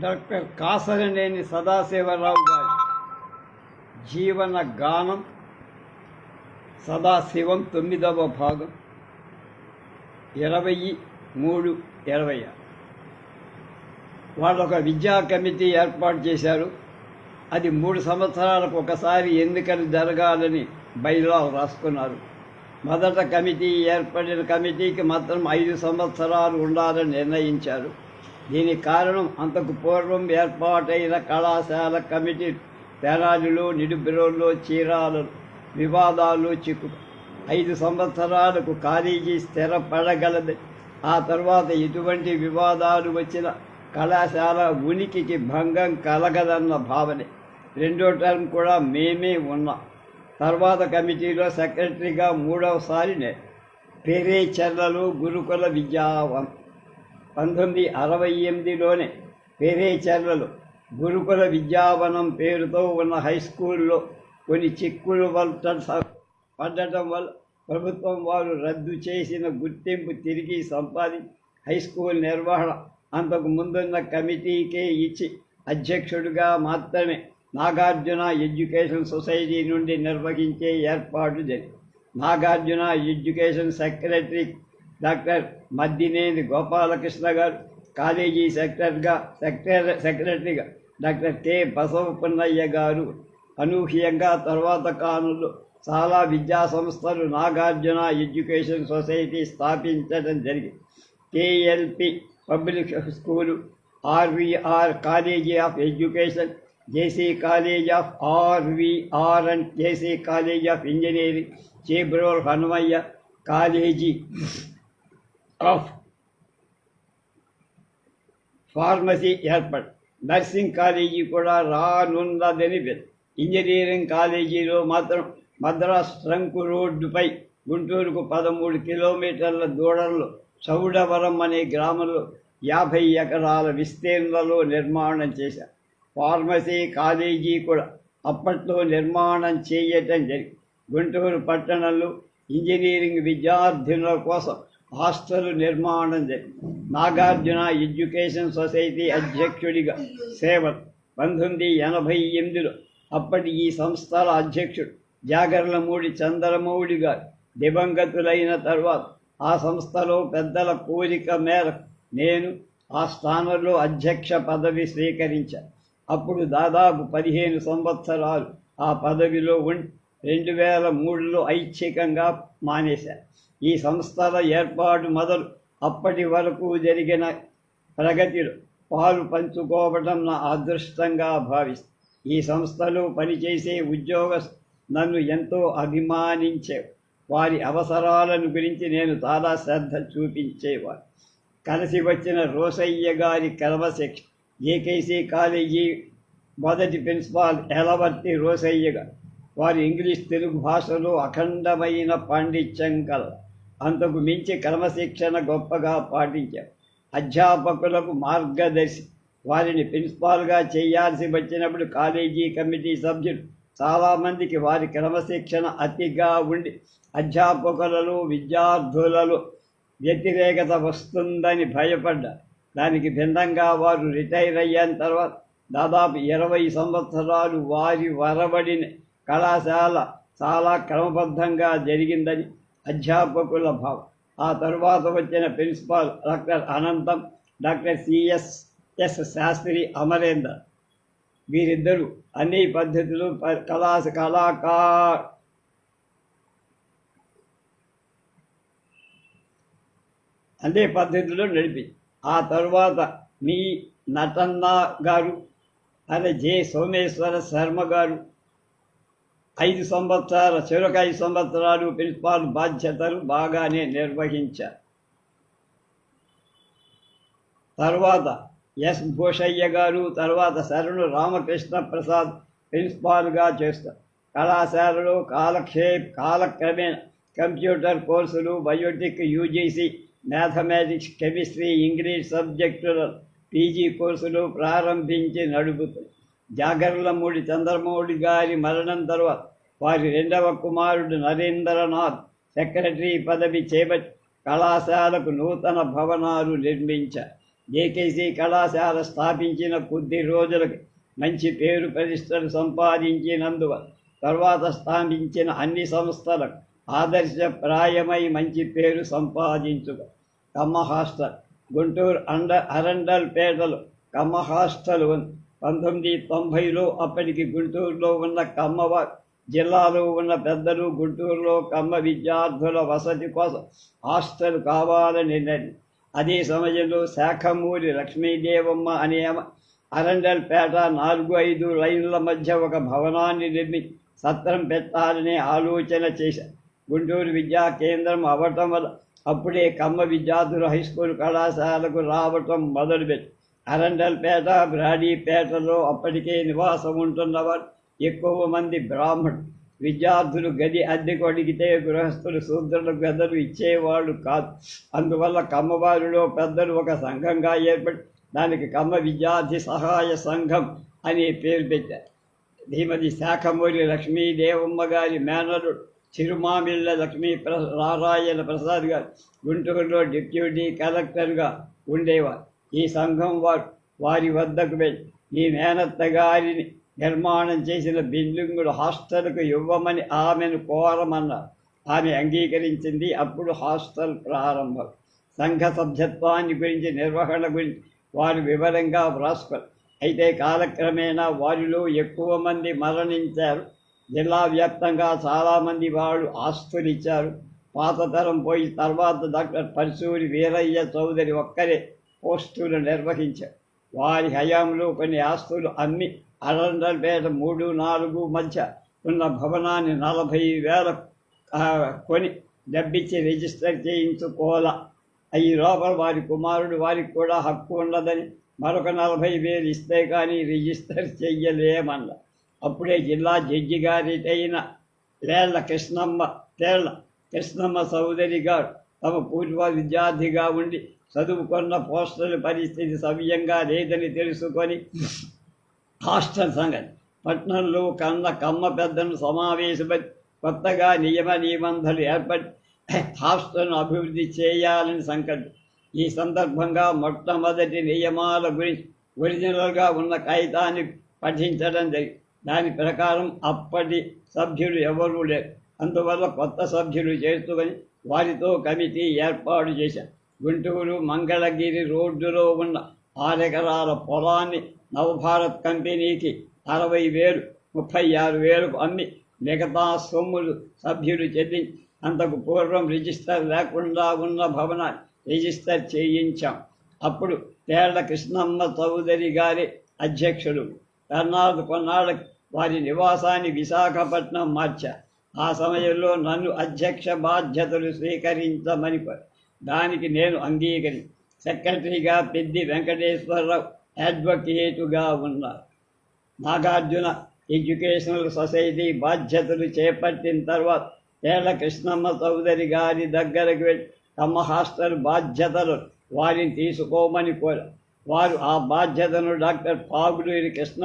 Doctor Kasaraneni Sadasiva Rao గారి జీవన గానం సదాశివం 9వ భాగం 23/20. వాళ్ళు ఒక విద్యా కమిటీ ఏర్పాటు చేశారు. అది 3 సంవత్సరాలకు ఒకసారి ఎన్నికలు జరగాలని బైలాలు రాసుకున్నారు. మొదట కమిటీ ఏర్పడిన కమిటీకి మాత్రం 5 సంవత్సరాలు ఉండాలని నిర్ణయించారు. దీనికి కారణం అంతకు పూర్వం ఏర్పాటైన కళాశాల కమిటీ తెనాలిలో, నిడుబ్రోల్లో, చీరాలలో వివాదాలు చిక్కు 5 సంవత్సరాలకు కాలేజీ స్థిరపడగలదు. ఆ తర్వాత ఎటువంటి వివాదాలు వచ్చిన కళాశాల ఉనికికి భంగం కలగదన్న భావనే. 2వ టర్మ్ కూడా మేమే ఉన్నాం. తర్వాత కమిటీలో సెక్రటరీగా 3వసారి పేరేచెర్లలో గురుకుల విద్యావనం 1968లోనే పేరేచెర్లలో గురుకుల విద్యావనం పేరుతో ఉన్న హై స్కూల్లో కొన్ని చిక్కులు పడటం వల్ల ప్రభుత్వం వారు రద్దు చేసిన గుర్తింపు తిరిగి సంపాదించి హై స్కూల్ నిర్వహణ అంతకు ముందున్న కమిటీకే ఇచ్చి అధ్యక్షుడిగా మాత్రమే నాగార్జున ఎడ్యుకేషన్ సొసైటీ నుండి నిర్వహించే ఏర్పాటు జరిగింది. Nagarjuna education secretary doctor Maddineni Gopalakrishna గారు, కాలేజీ సెక్రటరీగా డాక్టర్ కె బసవపున్నయ్య గారు. అనూహ్యంగా తర్వాత కాలంలో చాలా విద్యా సంస్థలు నాగార్జున ఎడ్యుకేషన్ సొసైటీ స్థాపించడం జరిగింది. KLP public school, RVR college of education, JC college of RVR and JC college of engineering, Chebrol Hanumayya college of pharmacy ఏర్పడి నర్సింగ్ కాలేజీ కూడా రానున్నదని. ఇంజనీరింగ్ కాలేజీలో మాత్రం మద్రాస్ ట్రంక్ రోడ్డుపై గుంటూరుకు 13 కిలోమీటర్ల దూరంలో చౌడవరం అనే గ్రామంలో 50 ఎకరాల విస్తీర్ణంలో నిర్మాణం చేశారు. ఫార్మసీ కాలేజీ కూడా అప్పట్లో నిర్మాణం చేయటం జరిగింది. గుంటూరు పట్టణంలో ఇంజనీరింగ్ విద్యార్థుల కోసం హాస్టల్ నిర్మాణం జరిగింది. నాగార్జున ఎడ్యుకేషన్ సొసైటీ అధ్యక్షుడిగా సేవలు 1988లో అప్పటి ఈ సంస్థల అధ్యక్షుడు జాగర్లమూడి చంద్రమౌళి గారు దివంగతులైన తర్వాత ఆ సంస్థలో పెద్దల కోరిక మేరకు నేను ఆ స్థానంలో అధ్యక్ష పదవి స్వీకరించాను. అప్పుడు దాదాపు 15 సంవత్సరాలు ఆ పదవిలో ఉండి 2003లో ఐచ్ఛికంగా మానేశారు. ఈ సంస్థల ఏర్పాటు మొదలు అప్పటి వరకు జరిగిన ప్రగతిలో పాలు పంచుకోవడం నా అదృష్టంగా భావిస్తాను. ఈ సంస్థలో పనిచేసే ఉద్యోగస్తులు నన్ను ఎంతో అభిమానించేవారు. వారి అవసరాలను గురించి నేను చాలా శ్రద్ధ చూపించేవారు. కలిసి వచ్చిన రోసయ్య గారి క్రమశిక్షణ, జేకేసీ కాలేజీ మొదటి ప్రిన్సిపాల్ ఎలవర్తి రోసయ్య గారు. వారు ఇంగ్లీష్, తెలుగు భాషలో అఖండమైన పాండిత్యం కలరు. అంతకు మించి క్రమశిక్షణ గొప్పగా పాటించారు. అధ్యాపకులకు మార్గదర్శి. వారిని ప్రిన్సిపాల్గా చేయాల్సి వచ్చినప్పుడు కాలేజీ కమిటీ సభ్యులు చాలామందికి వారి క్రమశిక్షణ అతిగా ఉండి అధ్యాపకులలో, విద్యార్థులలో వ్యతిరేకత వస్తుందని భయపడ్డారు. దానికి భిన్నంగా వారు రిటైర్ అయిన తర్వాత దాదాపు 20 సంవత్సరాలు వారి వరబడిన కళాశాల చాలా క్రమబద్ధంగా జరిగిందని అధ్యాపకుల భావం. ఆ తరువాత వచ్చిన ప్రిన్సిపాల్ డాక్టర్ అనంతం, డాక్టర్ సిఎస్ శాస్త్రి, అమరేంద్ర, వీరిద్దరూ అన్ని పద్ధతులు అన్ని పద్ధతులు నడిపి. ఆ తరువాత మీ నటన్న గారు, జె సోమేశ్వర శర్మ గారు 5 సంవత్సరాలు, చివరికి 5 సంవత్సరాలు ప్రిన్సిపాల్ బాధ్యతలు బాగానే నిర్వహించారు. తర్వాత ఎస్ భూషయ్య గారు, తర్వాత శరణు రామకృష్ణ ప్రసాద్ ప్రిన్సిపాల్గా చేస్తారు. కళాశాలలో కాలక్రమేణా కంప్యూటర్ కోర్సులు, biotic, UGC, mathematics, chemistry, English సబ్జెక్టుల పీజీ కోర్సులు ప్రారంభించి నడుపుతుంది. జాగర్లమూడి చంద్రమౌళి గారి మరణం తర్వాత వారి 2వ కుమారుడు నరేంద్రనాథ్ సెక్రటరీ పదవి చేపట్టి కళాశాలకు నూతన భవనాలు నిర్మించారు. జేకేసీ కళాశాల స్థాపించిన కొద్ది రోజులకి మంచి పేరు ప్రతిష్టలు సంపాదించినందువల్ల తర్వాత స్థాపించిన అన్ని సంస్థలకు ఆదర్శప్రాయమై మంచి పేరు సంపాదించుక కమ్మ హాస్టల్ గుంటూరు అరండల్పేటలో కమ్మ హాస్టల్ ఉంది. 1990లో అప్పటికి గుంటూరులో ఉన్న కమ్మవారు జిల్లాలో ఉన్న పెద్దలు గుంటూరులో కమ్మ విద్యార్థుల వసతి కోసం హాస్టల్ కావాలని నిర్ణయం. అదే సమయంలో శాఖమూరి లక్ష్మీదేవమ్మ అనే అరండల్పేట 4-5 లైన్ల మధ్య ఒక భవనాన్ని నిర్మించి సత్రం పెట్టాలనే ఆలోచన చేశారు. గుంటూరు విద్యా కేంద్రం అవ్వటం వల్ల అప్పుడే కమ్మ విద్యార్థులు హైస్కూల్ కళాశాలకు రావటం మొదలుపెట్టి అరండల్పేట బ్రాడీపేటలో అప్పటికే నివాసం ఉంటున్నవారు ఎక్కువ మంది బ్రాహ్మణులు. విద్యార్థులు గది అద్దెకు అడిగితే గృహస్థులు శూద్రులకు గదులు ఇచ్చేవాళ్ళు కాదు. అందువల్ల కమ్మవారిలో పెద్దలు ఒక సంఘంగా ఏర్పడి దానికి కమ్మ విద్యార్థి సహాయ సంఘం అనే పేరు పెట్టారు. శ్రీమతి శాఖమూరి లక్ష్మీదేవమ్మ గారి మేనరుడు చిరుమామిళ్ళ నారాయణ ప్రసాద్ గారు గుంటూరులో డిప్యూటీ కలెక్టర్గా ఉండేవారు. ఈ సంఘం వారి వద్దకు వెళ్ళి ఈ మేనత్త గారిని నిర్మాణం చేసిన బిల్డింగులు హాస్టల్కు ఇవ్వమని ఆమెను కోరమన్నారు. ఆమె అంగీకరించింది. అప్పుడు హాస్టల్ ప్రారంభం. సంఘ సభ్యత్వాన్ని గురించి, నిర్వహణ గురించి వారు వివరంగా వ్రాసుకున్నారు. అయితే కాలక్రమేణా వారిలో ఎక్కువ మంది మరణించారు. జిల్లా వ్యాప్తంగా చాలామంది వాళ్ళు ఆస్తులు ఇచ్చారు. పాత తరం పోయి తర్వాత డాక్టర్ పరశూరి వీరయ్య చౌదరి ఒక్కరే పోస్టులు నిర్వహించారు. వారి హయాంలో కొన్ని ఆస్తులు అమ్మి అరండల్పేట 3-4 మధ్య ఉన్న భవనాన్ని 40,000 కొని డబ్బిచ్చి రిజిస్టర్ చేయించుకోవాల. ఈ లోపల వారి కుమారుడు వారికి కూడా హక్కు ఉన్నదని మరొక 40,000 ఇస్తే కానీ రిజిస్టర్ చెయ్యలేమన్న. అప్పుడే జిల్లా జడ్జి గారిటైన తేళ్ల కృష్ణమ్మ చౌదరి గారు తమ పూర్వ విద్యార్థిగా ఉండి చదువుకున్న పోస్టుల పరిస్థితి సవ్యంగా లేదని తెలుసుకొని హాస్టల్ సంగతి పట్నంలో కమ్మ పెద్దను సమావేశపడి కొత్తగా నియమ నిబంధనలు ఏర్పడి హాస్టల్ను అభివృద్ధి చేయాలని సంకల్పం. ఈ సందర్భంగా మొట్టమొదటి నియమాల గురించి ఒరిజినల్గా ఉన్న కాగితాన్ని పఠించడం జరిగింది. దాని ప్రకారం అప్పటి సభ్యులు ఎవరూ లేరు. అందువల్ల కొత్త సభ్యులు చేర్చుకొని వారితో కమిటీ ఏర్పాటు చేశారు. గుంటూరు మంగళగిరి రోడ్డులో ఉన్న 6 ఎకరాల పొలాన్ని నవభారత్ కంపెనీకి 60,000, 36,000 అమ్మి మిగతా సొమ్ములు సభ్యులు చెల్లించి అంతకు పూర్వం రిజిస్టర్ లేకుండా ఉన్న భవనాన్ని రిజిస్టర్ చేయించాం. అప్పుడు తేళ్ల కృష్ణమ్మ చౌదరి గారి అధ్యక్షుడు. తర్వాత కొన్నాళ్ళకి వారి నివాసాన్ని విశాఖపట్నం మార్చారు. ఆ సమయంలో నన్ను అధ్యక్ష బాధ్యతలు స్వీకరించమని దానికి నేను అంగీకరించి సెక్రటరీగా పెద్ది వెంకటేశ్వరరావు అడ్వకేటుగా ఉన్నారు. నాగార్జున ఎడ్యుకేషనల్ సొసైటీ బాధ్యతలు చేపట్టిన తర్వాత తేళ్ల కృష్ణమ్మ చౌదరి గారి దగ్గరకు వెళ్ళి తమ హాస్టల్ బాధ్యతలు వారిని తీసుకోమని కోరారు. వారు ఆ బాధ్యతను డాక్టర్ పాగులూరి కృష్ణ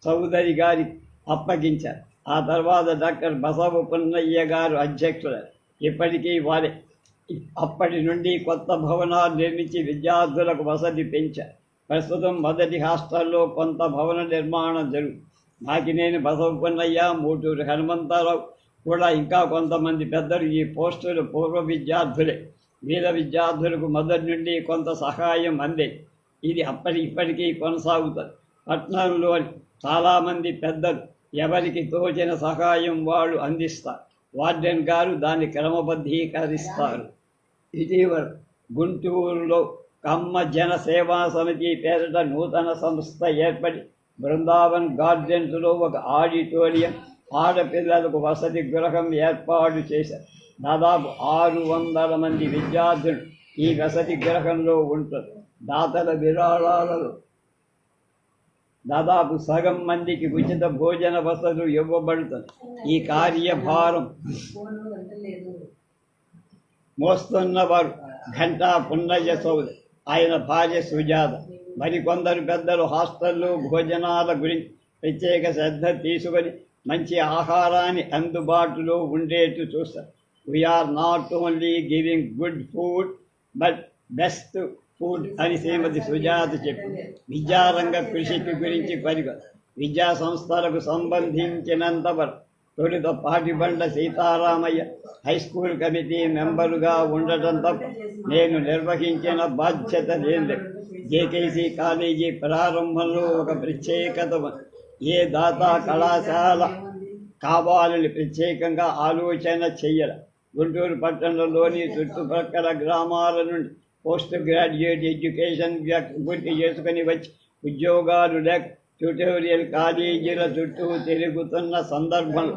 చౌదరి గారికి అప్పగించారు. ఆ తర్వాత డాక్టర్ బసవ పున్నయ్య గారు అధ్యక్షులు. ఇప్పటికీ వారే. అప్పటి నుండి కొత్త భవనాలు నిర్మించి విద్యార్థులకు వసతి పెంచారు. ప్రస్తుతం మొదటి హాస్టల్లో కొంత భవన నిర్మాణం జరుగుతుంది. మాకినేని బసవ పున్నయ్య, మూటూరు హనుమంతరావు కూడా ఇంకా కొంతమంది పెద్దలు ఈ పోస్టులు పూర్వ విద్యార్థులే. వీర విద్యార్థులకు మొదటి నుండి కొంత సహాయం అందేది. ఇది ఇప్పటికీ కొనసాగుతుంది. పట్టణంలోని చాలామంది పెద్దలు ఎవరికి తోచిన సహాయం వాళ్ళు అందిస్తారు. వార్డెన్ గారు దాన్ని క్రమబద్ధీకరిస్తారు. ఇటీవల గుంటూరులో కమ్మ జన సేవా సమితి పేరిట నూతన సంస్థ ఏర్పడి బృందావన్ గార్డెన్స్లో ఒక ఆడిటోరియం, ఆడపిల్లలకు వసతి గృహం ఏర్పాటు చేశారు. దాదాపు 600 మంది విద్యార్థులు ఈ వసతి గృహంలో ఉంటారు. దాతల విరాళాలలో దాదాపు సగం మందికి ఉచిత భోజన వసతులు ఇవ్వబడుతుంది. ఈ కార్యభారం మోస్తున్నవారు ఘంటా పున్నయ్య చౌదరి, ఆయన భార్య సుజాత. మరికొందరు పెద్దలు హాస్టల్లో భోజనాల గురించి ప్రత్యేక శ్రద్ధ తీసుకొని మంచి ఆహారాన్ని అందుబాటులో ఉండేట్టు చూస్తారు. We are not only giving good food but best food అని శ్రీమతి సుజాత చెప్పింది. విద్యారంగ కృషికి గురించి విద్యా సంస్థలకు సంబంధించినంత వరకు తొలుత Patibanda Sitaramayya high school committee మెంబరుగా ఉండటం తప్ప నేను నిర్వహించిన బాధ్యత లేదు. జేకేసీ కాలేజీ ప్రారంభంలో ఒక ప్రత్యేకత ఏ దాతా కళాశాల కావాలని ప్రత్యేకంగా ఆలోచన చెయ్యాల. గుంటూరు పట్టణంలోని చుట్టుపక్కల గ్రామాల నుండి పోస్ట్ గ్రాడ్యుయేట్ ఎడ్యుకేషన్ పూర్తి చేసుకుని వచ్చి ఉద్యోగాలు లేక ట్యూటోరియల్ కాలేజీల చుట్టూ తిరుగుతున్న సందర్భంలో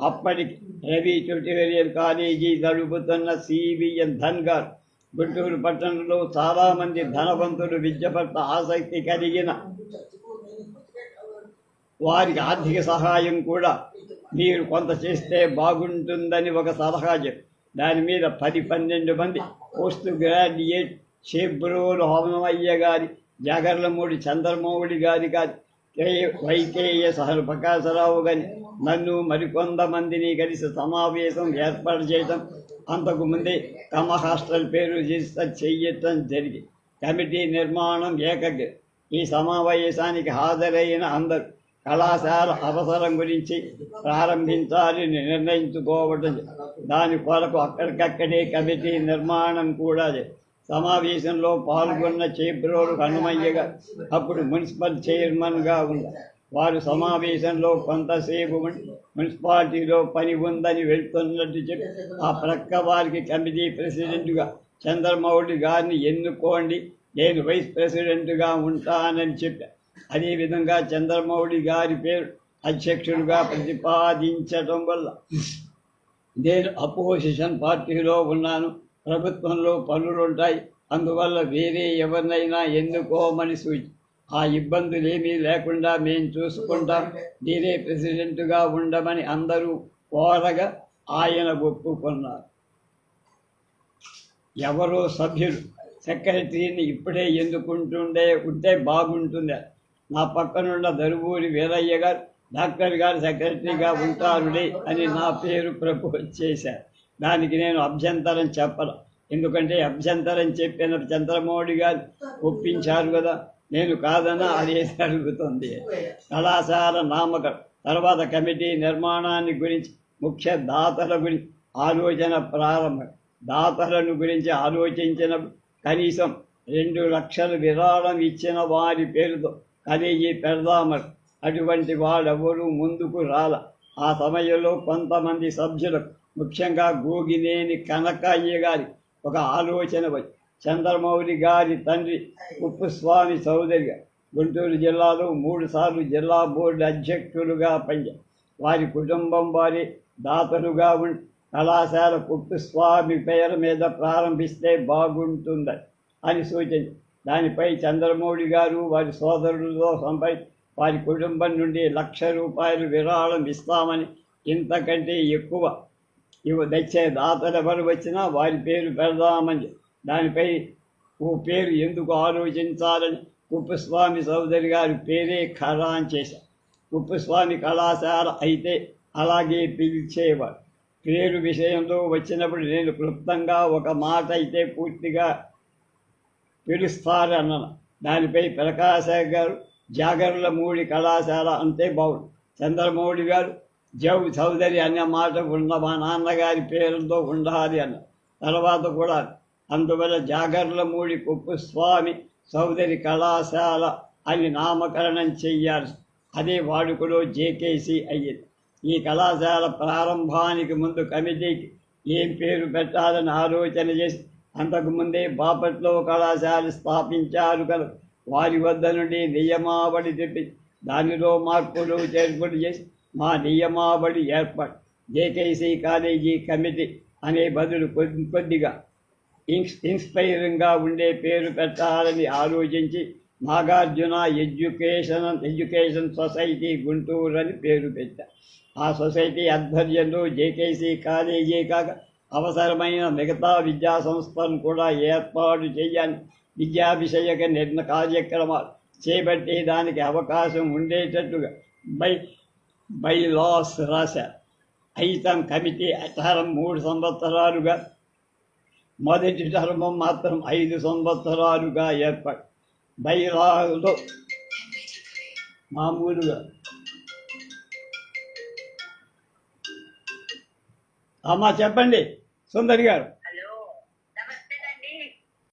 అప్పటికి రవి ట్యూటోరియల్ కాలేజీ నడుపుతున్న సివిఎన్ ధన్గారు గుంటూరు పట్టణంలో చాలామంది ధనవంతులు విద్య పట్ల ఆసక్తి కలిగిన వారికి ఆర్థిక సహాయం కూడా మీరు కొంత చేస్తే బాగుంటుందని ఒక సలహా చెప్పి దాని మీద 10-12 మంది పోస్ట్ గ్రాడ్యుయేట్ షేబ్రోలు హోమయ్య గారి, జాగర్లమూడి చంద్రమౌళి గారి వైకేఎస్ ప్రకాశరావు గారి నన్ను మరికొంతమందిని కలిసి సమావేశం ఏర్పాటు చేయటం, అంతకుముందే తమ హాస్టల్ పేరు రిజిస్టర్ చేయటం జరిగి కమిటీ నిర్మాణం ఏకగ్ర. ఈ సమావేశానికి హాజరైన అందరూ కళాశాల అవసరం గురించి ప్రారంభించాలని నిర్ణయించుకోవటం, దాని కొరకు అక్కడికక్కడే కమిటీ నిర్మాణం కూడా. సమావేశంలో పాల్గొన్న చేబ్రోలు హనుమయ్య గారు అప్పుడు మున్సిపల్ చైర్మన్గా ఉన్నారు. వారు సమావేశంలో కొంతసేపు మున్సిపాలిటీలో పని ఉందని వెళ్తున్నట్టు చెప్పి ఆ ప్రక్క వారికి కమిటీ ప్రెసిడెంట్గా చంద్రమౌళి గారిని ఎన్నుకోండి, నేను వైస్ ప్రెసిడెంట్గా ఉంటానని చెప్పారు. అదేవిధంగా చంద్రమౌళి గారి పేరు అధ్యక్షుడిగా ప్రతిపాదించడం వల్ల నేను అపోజిషన్ పార్టీలో ఉన్నాను, ప్రభుత్వంలో పనులుంటాయి, అందువల్ల వేరే ఎవరినైనా ఎన్నుకోమని సూచి ఆ ఇబ్బందులేమీ లేకుండా మేము చూసుకుంటాం, నేనే ప్రెసిడెంట్గా ఉండమని అందరూ కోరగా ఆయన ఒప్పుకున్నారు. ఎవరో సభ్యులు సెక్రటరీని ఇప్పుడే ఉంటే బాగుంటుంది, నా పక్కనున్న దరువూరి వీరయ్య గారు డాక్టర్ గారు సెక్రటరీగా ఉంటారులే అని నా పేరు ప్రపోజ్ చేశారు. దానికి నేను అభ్యంతరం చెప్పను, ఎందుకంటే అభ్యంతరం చెప్పిన చంద్రమౌళి గారు ఒప్పించారు కదా, నేను కాదన్నా అదే జరుగుతుంది. కళాశాల నామకరణం తర్వాత కమిటీ నిర్మాణాన్ని గురించి ముఖ్య దాతల గురించి ఆలోచన ప్రారంభం. దాతలను గురించి ఆలోచించినప్పుడు కనీసం 2 లక్షల విరాళం ఇచ్చిన వారి పేరుతో కాలేజీ పెడదామని అటువంటి వాళ్ళెవరూ ముందుకు రాల. ఆ సమయంలో కొంతమంది సభ్యులకు ముఖ్యంగా గోగినేని కనకయ్య గారి ఒక ఆలోచన వచ్చి చంద్రమౌళి గారి తండ్రి కుప్పస్వామి చౌదరి గారు గుంటూరు జిల్లాలో 3 సార్లు జిల్లా బోర్డు అధ్యక్షులుగా పనిచేశారు. వారి కుటుంబం వారి దాతలుగా ఉండి కళాశాల కుప్పస్వామి పేరు మీద ప్రారంభిస్తే బాగుంటుందని అని సూచించి దానిపై చంద్రమౌళి గారు వారి సోదరులతో వారి కుటుంబం నుండి ₹1,00,000 విరాళం ఇస్తామని, ఇంతకంటే ఎక్కువ తెచ్చే దాతలు ఎవరు వచ్చినా వారి పేరు పెడదామని, దానిపై ఓ పేరు ఎందుకు ఆలోచించాలని కుప్పస్వామి చౌదరి గారి పేరే ఖరాన్ చేశారు. కుప్పస్వామి కళాశాల అయితే అలాగే పిలిచేవారు. పేరు విషయంలో వచ్చినప్పుడు నేను క్లుప్తంగా ఒక మాట అయితే పూర్తిగా పిలుస్తారన్నాను. దానిపై ప్రకాశ గారు జాగర్లమూడి కళాశాల అంతే బాగుంది, చంద్రమౌళి గారు చౌదరి అనే మాట ఉన్న మా నాన్నగారి పేరుతో ఉండాలి అన్న. తర్వాత కూడా అందువల్ల జాగర్లమూడి కుప్పస్వామి చౌదరి కళాశాల అని నామకరణం చెయ్యాలి. అదే వాడుకలో జేకేసీ అయ్యింది. ఈ కళాశాల ప్రారంభానికి ముందు కమిటీకి ఏం పేరు పెట్టాలని ఆలోచన చేసి అంతకుముందే బాపట్లో కళాశాల స్థాపించారు కదా, వారి వద్ద నుండి నియమావళి తెప్పి దానిలో మార్పులు చేర్పులు చేసి మా నియమావళి ఏర్పాటు జేకేసీ కాలేజీ కమిటీ అనే బదులు కొద్దిగా ఇన్స్పైరింగ్గా ఉండే పేరు పెట్టాలని ఆలోచించి నాగార్జున ఎడ్యుకేషన్ సొసైటీ గుంటూరు అని పేరు పెట్టారు. ఆ సొసైటీ ఆధ్వర్యంలో జేకేసీ కాలేజీ కాక అవసరమైన మిగతా విద్యా సంస్థలను కూడా ఏర్పాటు చేయాలి. విద్యా విషయక కార్యక్రమాలు చేపట్టే దానికి అవకాశం ఉండేటట్టుగా బైలాస్ రాశారు. అయితే కమిటీ 3 సంవత్సరాలుగా మొదటి టర్మం మాత్రం 5 సంవత్సరాలుగా ఏర్పడి బైలాలో మామూలుగా అమ్మా చెప్పండి సుందరి గారు.